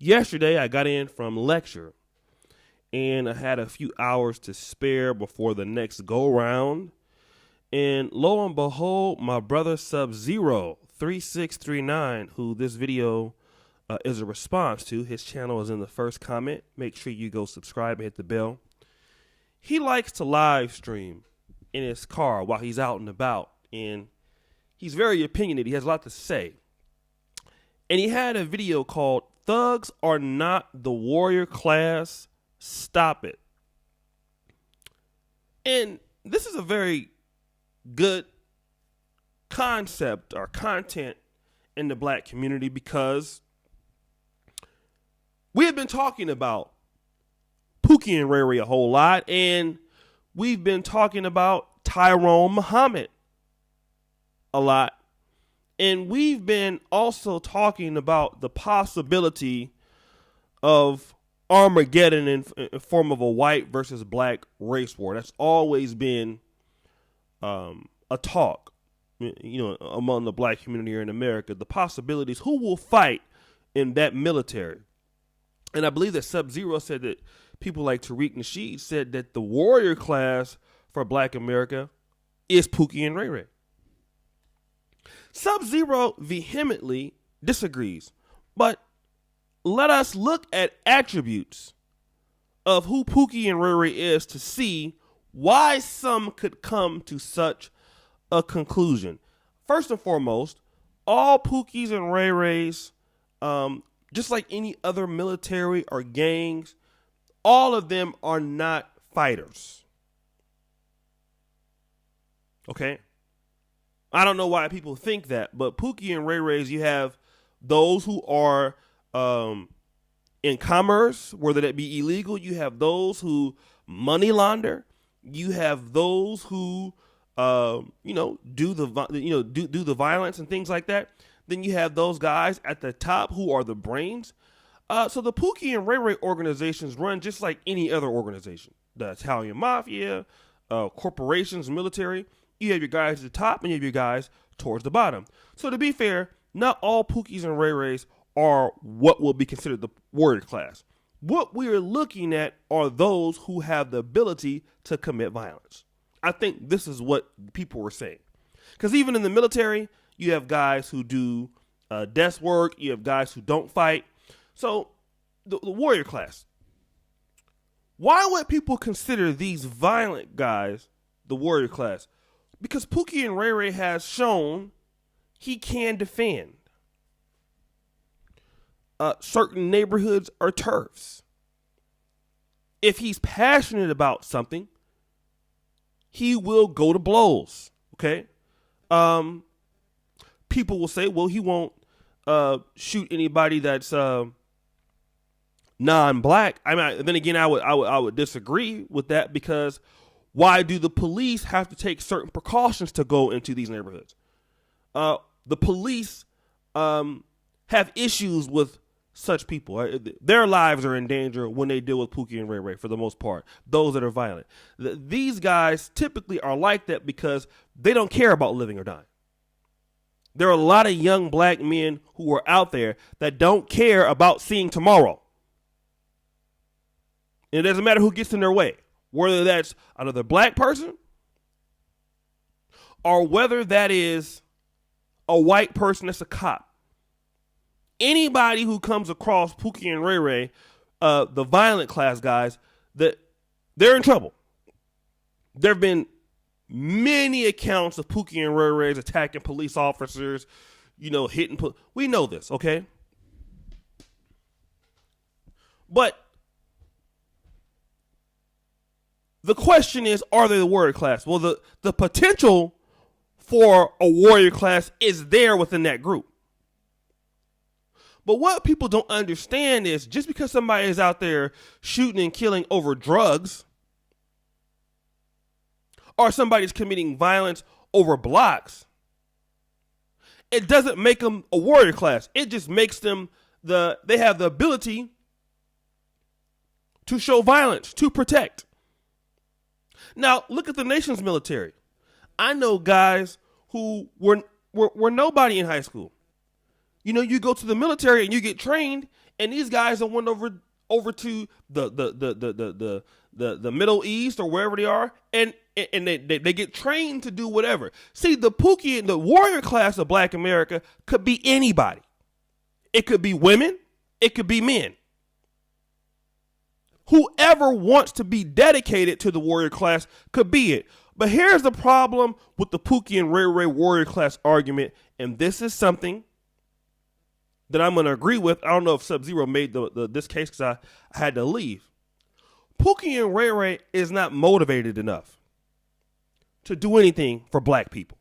Yesterday, I got in from lecture, and I had a few hours to spare before the next go-round. And lo and behold, my brother Subzero3639, who this video is a response to, his channel is in the first comment. Make sure you go subscribe and hit the bell. He likes to live stream in his car while he's out and about, and he's very opinionated. He has a lot to say. And he had a video called "Thugs Are Not the Warrior Class, Stop It." And this is a very good concept or content in the black community, because we have been talking about Pookie and Ray Ray a whole lot, and we've been talking about Tyrone Muhammad a lot. And we've been also talking about the possibility of Armageddon in form of a white versus black race war. That's always been a talk, among the black community here in America. The possibilities, who will fight in that military. And I believe that Subzero said that people like Tariq Nasheed said that the warrior class for black America is Pookie and Ray Ray. Subzero vehemently disagrees, but let us look at attributes of who Pookie and Ray Ray is to see why some could come to such a conclusion. First and foremost, all Pookies and Ray Rays, just like any other military or gangs, all of them are not fighters. Okay? I don't know why people think that, but Pookie and Ray Rays, you have those who are in commerce, whether that be illegal. You have those who money launder. You have those who do the violence and things like that. Then you have those guys at the top who are the brains. So the Pookie and Ray Ray organizations run just like any other organization. The Italian mafia, corporations, military. You have your guys at the top and you have your guys towards the bottom. So to be fair, not all Pookies and Ray Rays are what will be considered the warrior class. What we are looking at are those who have the ability to commit violence. I think this is what people were saying. Because even in the military, you have guys who do desk work. You have guys who don't fight. So the warrior class. Why would people consider these violent guys the warrior class? Because Pookie and Ray Ray has shown he can defend certain neighborhoods or turfs. If he's passionate about something, he will go to blows. Okay? People will say, well, he won't shoot anybody that's non-black. I mean, then again, I would disagree with that, because why do the police have to take certain precautions to go into these neighborhoods? The police have issues with such people. Their lives are in danger when they deal with Pookie and Ray Ray, for the most part, those that are violent. These guys typically are like that because they don't care about living or dying. There are a lot of young black men who are out there that don't care about seeing tomorrow. And it doesn't matter who gets in their way, whether that's another black person or whether that is a white person that's a cop. Anybody who comes across Pookie and Ray Ray, the violent class guys, that they're in trouble. There have been many accounts of Pookie and Ray Rays attacking police officers, hitting. We know this, okay? But the question is, are they the warrior class? Well, the potential for a warrior class is there within that group. But what people don't understand is, just because somebody is out there shooting and killing over drugs, or somebody's committing violence over blocks, it doesn't make them a warrior class. It just makes them they have the ability to show violence, to protect. Now, look at the nation's military. I know guys who were nobody in high school. You go to the military and you get trained, and these guys that went over to the Middle East or wherever they are, and they get trained to do whatever. See, the pookie and the warrior class of Black America could be anybody. It could be women. It could be men. Whoever wants to be dedicated to the warrior class could be it. But here's the problem with the Pookie and Ray Ray warrior class argument, and this is something that I'm going to agree with. I don't know if Subzero made this case because I had to leave. Pookie and Ray Ray is not motivated enough to do anything for Black people.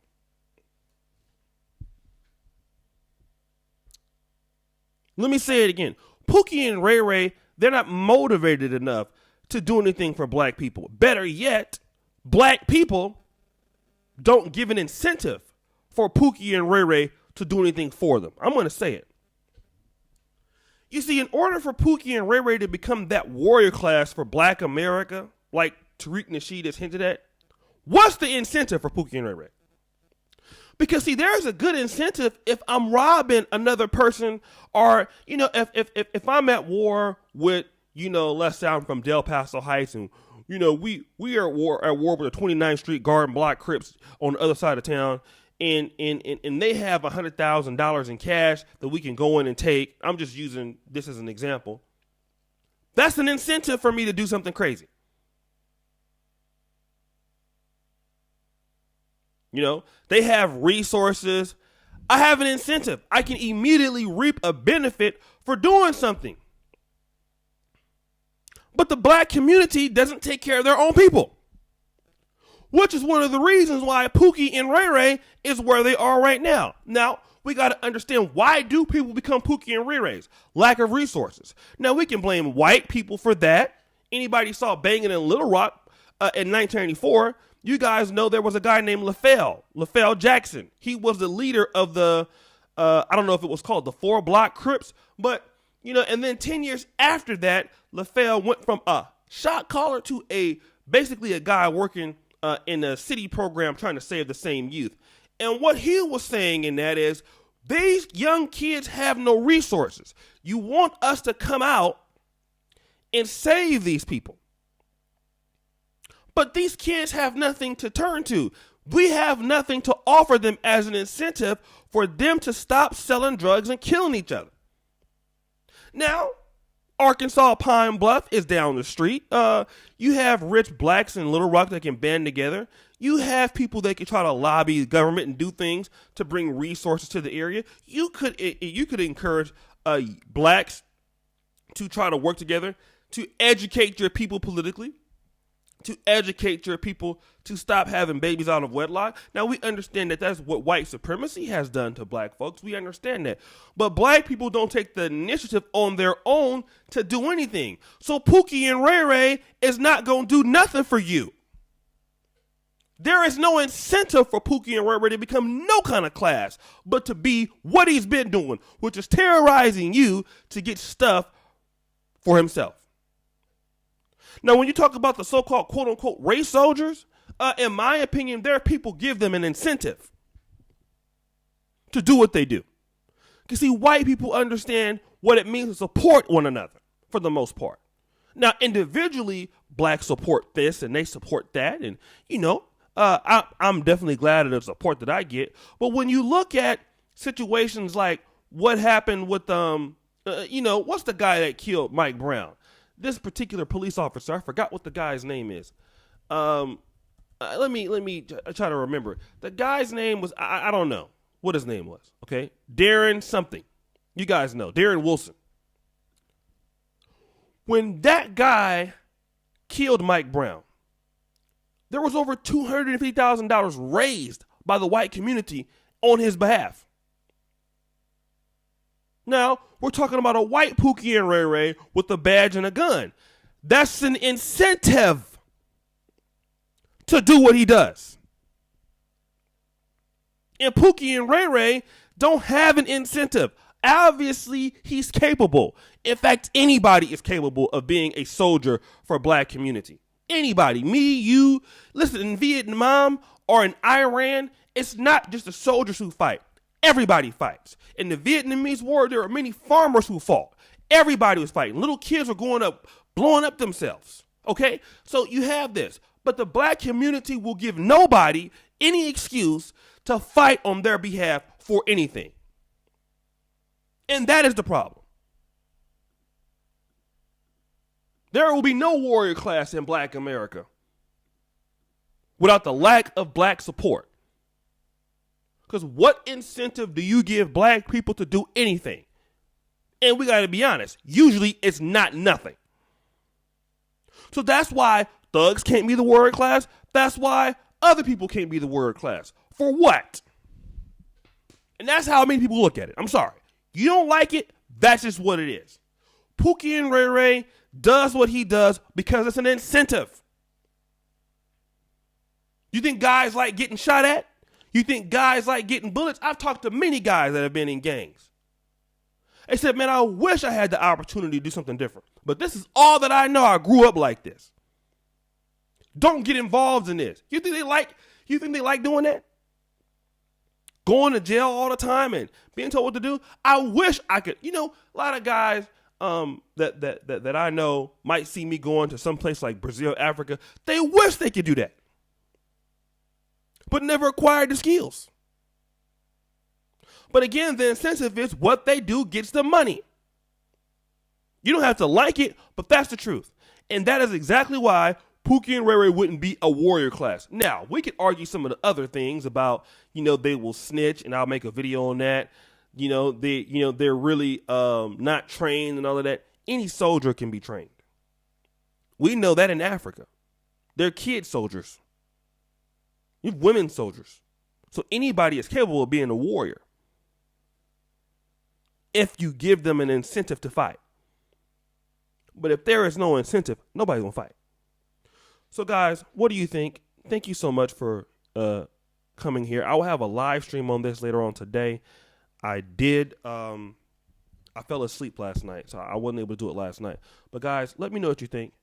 Let me say it again. Pookie and Ray Ray, they're not motivated enough to do anything for Black people. Better yet, Black people don't give an incentive for Pookie and Ray Ray to do anything for them. I'm going to say it. You see, in order for Pookie and Ray Ray to become that warrior class for Black America, like Tariq Nasheed has hinted at, what's the incentive for Pookie and Ray Ray? Because, see, there's a good incentive if I'm robbing another person, or, if I'm at war with, let's say I'm from Del Paso Heights, and, we are at war with the 29th Street Garden Block Crips on the other side of town, and they have $100,000 in cash that we can go in and take. I'm just using this as an example. That's an incentive for me to do something crazy. They have resources. I have an incentive. I can immediately reap a benefit for doing something. But the Black community doesn't take care of their own people, which is one of the reasons why Pookie and Ray Ray is where they are right now. Now, we got to understand, why do people become Pookie and Ray Rays? Lack of resources. Now, we can blame white people for that. Anybody saw Banging in Little Rock in 1994, you guys know there was a guy named LaFell Jackson. He was the leader of the, I don't know if it was called the 4 Block Crips, but, and then 10 years after that, LaFell went from a shot caller to basically a guy working in a city program trying to save the same youth. And what he was saying in that is, these young kids have no resources. You want us to come out and save these people. But these kids have nothing to turn to. We have nothing to offer them as an incentive for them to stop selling drugs and killing each other. Now, Arkansas Pine Bluff is down the street. You have rich Blacks in Little Rock that can band together. You have people that can try to lobby the government and do things to bring resources to the area. You could encourage Blacks to try to work together to educate your people politically, to educate your people to stop having babies out of wedlock. Now, we understand that that's what white supremacy has done to Black folks. We understand that. But Black people don't take the initiative on their own to do anything. So Pookie and Ray Ray is not going to do nothing for you. There is no incentive for Pookie and Ray Ray to become no kind of class, but to be what he's been doing, which is terrorizing you to get stuff for himself. Now, when you talk about the so-called quote-unquote race soldiers, in my opinion, their people give them an incentive to do what they do. You see, white people understand what it means to support one another for the most part. Now, individually, Blacks support this and they support that. And, I'm definitely glad of the support that I get. But when you look at situations like what happened with, what's the guy that killed Mike Brown? This particular police officer, I forgot what the guy's name is. Let me try to remember. The guy's name was, I don't know what his name was, okay? Darren something. You guys know, Darren Wilson. When that guy killed Mike Brown, there was over $250,000 raised by the white community on his behalf. Now, we're talking about a white Pookie and Ray Ray with a badge and a gun. That's an incentive to do what he does. And Pookie and Ray Ray don't have an incentive. Obviously, he's capable. In fact, anybody is capable of being a soldier for a Black community. Anybody, me, you. Listen, in Vietnam or in Iran, it's not just the soldiers who fight. Everybody fights. In the Vietnamese war, there are many farmers who fought. Everybody was fighting. Little kids were going up, blowing up themselves. Okay? So you have this. But the black community will give nobody any excuse to fight on their behalf for anything. And that is the problem. There will be no warrior class in black America without the lack of black support. Because what incentive do you give black people to do anything? And we got to be honest, usually it's not nothing. So that's why thugs can't be the warrior class. That's why other people can't be the warrior class. For what? And that's how many people look at it. I'm sorry. You don't like it, that's just what it is. Pookie and Ray Ray does what he does because it's an incentive. You think guys like getting shot at? You think guys like getting bullets? I've talked to many guys that have been in gangs. They said, man, I wish I had the opportunity to do something different. But this is all that I know. I grew up like this. Don't get involved in this. You think they like doing that? Going to jail all the time and being told what to do? I wish I could. You know, a lot of guys that I know might see me going to some place like Brazil, Africa. They wish they could do that, but never acquired the skills. But again, the incentive is what they do gets the money. You don't have to like it, but that's the truth. And that is exactly why Pookie and Ray Ray wouldn't be a warrior class. Now, we could argue some of the other things about, they will snitch, and I'll make a video on that. They're really not trained and all of that. Any soldier can be trained. We know that in Africa. They're kid soldiers. You have women soldiers. So anybody is capable of being a warrior if you give them an incentive to fight. But if there is no incentive, nobody's going to fight. So guys, what do you think? Thank you so much for coming here. I will have a live stream on this later on today. I fell asleep last night, so I wasn't able to do it last night. But guys, let me know what you think.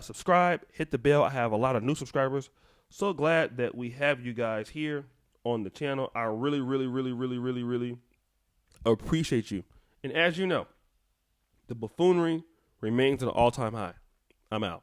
Subscribe, hit the bell. I have a lot of new subscribers. So glad that we have you guys here on the channel. I really, really, really, really, really, really appreciate you. And as you know, the buffoonery remains at an all-time high. I'm out.